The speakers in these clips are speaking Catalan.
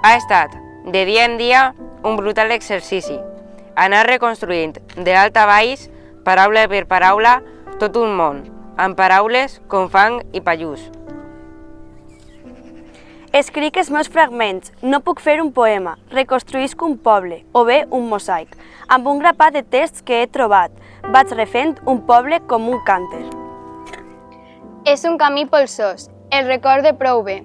Ha estat, de dia en dia, un brutal exercici. Anar reconstruint de dalt a baix, paraula per paraula, tot un món, amb paraules com fang i pallús. Escric els meus fragments, no puc fer un poema, reconstruïsc un poble, o bé un mosaic. Amb un grapat de texts que he trobat, vaig refent un poble com un cànter. És un camí polsós, el recorde prou bé.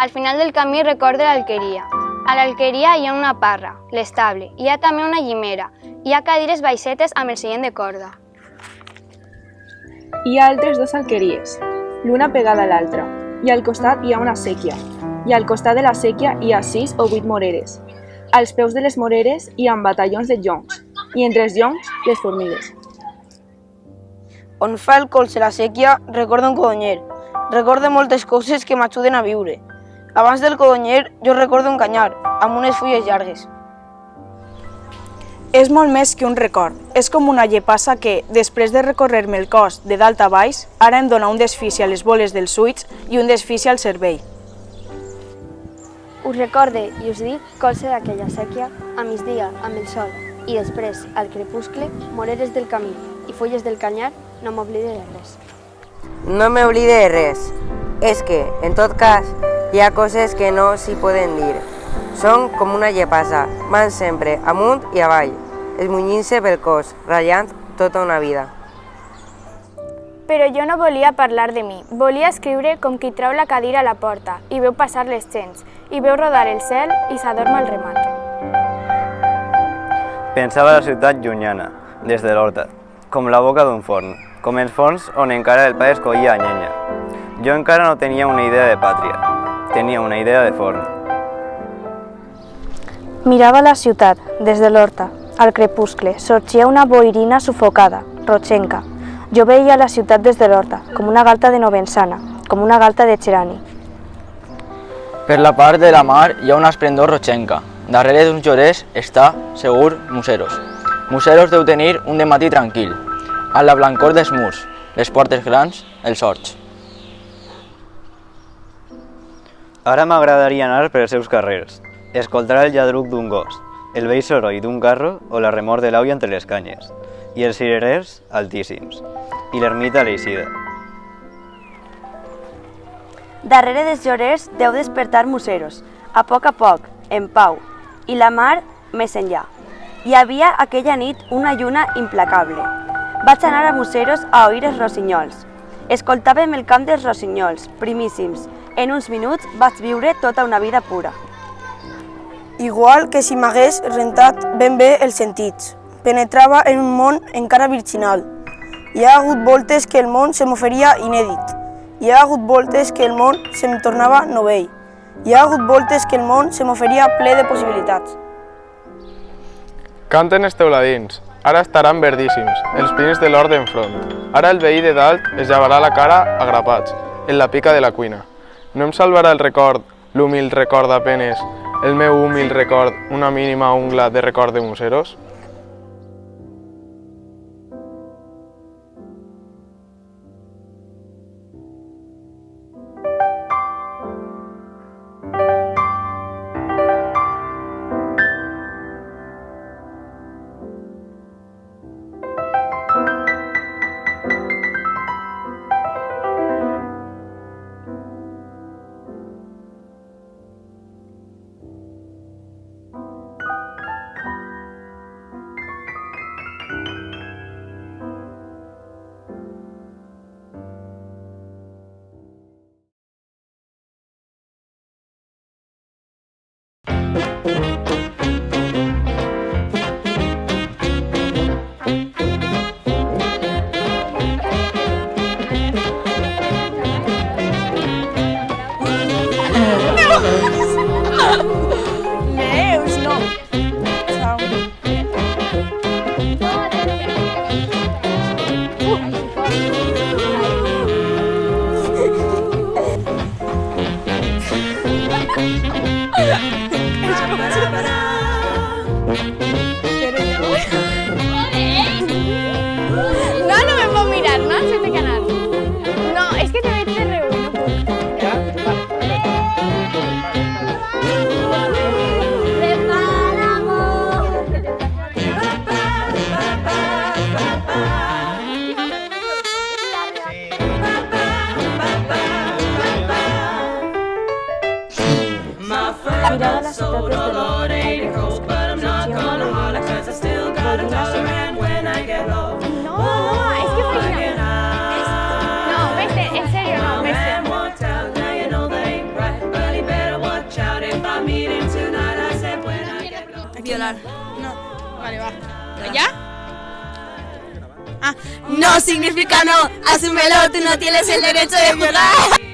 Al final del camí recorde l'alqueria. A l'alqueria hi ha una parra, l'estable, hi ha també una llimera, hi ha cadires baixetes amb el seient de corda. Hi ha altres dos alqueries, l'una pegada a l'altra, i al costat hi ha una séquia, i al costat de la séquia hi ha 6 o 8 moreres. Als peus de les moreres hi ha batallons de joncs, i entre els joncs, les formigues. On fa el colze la séquia, recordo un codonyer. Recordo moltes coses que m'ajuden a viure. Abans del codonyer, jo recordo un canyar, amb unes fulles llargues. És molt més que un record. És com una llepassa que, després de recórrer-me el cos de dalt a baix, ara em dona un desfici a les boles dels ulls i un desfici al cervell. Us recorde i us dic colze d'aquella sèquia, a migdia, amb el sol, i després, al crepuscle, moreres del camí i fulles del canyar, no m'oblide de res. No m'oblide de res. És que, en tot cas, hi ha coses que no s'hi poden dir. Són com una llepassa, van sempre amunt i avall, esmunyint-se pel cos, ratllant tota una vida. Però jo no volia parlar de mi, volia escriure com qui treu la cadira a la porta i veu passar les gens, i veu rodar el cel i s'adorm al remat. Pensava la ciutat llunyana, des de l'horta, com la boca d'un forn, com els forns on encara el pa es collia a llenya. Jo encara no tenia una idea de pàtria, tenia una idea de forn. Mirava la ciutat, des de l'horta. Al crepuscle sorgia una boirina sufocada, rotxenca. Jo veia la ciutat des de l'horta, com una galta de Novensana, com una galta de Xerani. Per la part de la mar hi ha una esplendor rotxenca. Darrere d'uns llorers està, segur, Museros. Museros deu tenir un dematí tranquil, a la blancor dels murs, les portes grans, els horts. Ara m'agradaria anar per els seus carrers, escoltar el lladruc d'un gos, el vell soroll d'un carro o la remor de l'àvia entre les canyes, i els cirerers altíssims, i l'ermita Aleixida. Darrere dels llorers deu despertar Museros, a poc, en pau, i la mar més enllà. Hi havia aquella nit una lluna implacable. Vaig anar a Museros a oir els rossinyols. Escoltàvem el cant dels rossinyols, primíssims. En uns minuts vaig viure tota una vida pura. Igual que si m'hagués rentat ben bé els sentits. Penetrava en un món encara virginal. Hi ha hagut voltes que el món se m'oferia inèdit. Hi ha hagut voltes que el món se em tornava novell. Hi ha hagut voltes que el món se m'oferia ple de possibilitats. Canten els teuladins, ara estaran verdíssims, els pins de l'hort d'enfront. Ara el veí de dalt es llevarà la cara a grapats, en la pica de la cuina. No em salvarà el record, l'humil record apenes, el meu humil record, una mínima ungla de record de Museros? Miraba la ciutat des de l'Oest, No, es que fue no, vete, en serio, no, vete. Violar. No. Vale, va. ¿Ya? Ah, no significa no. Asúmelo, tú no tienes el derecho de jugar.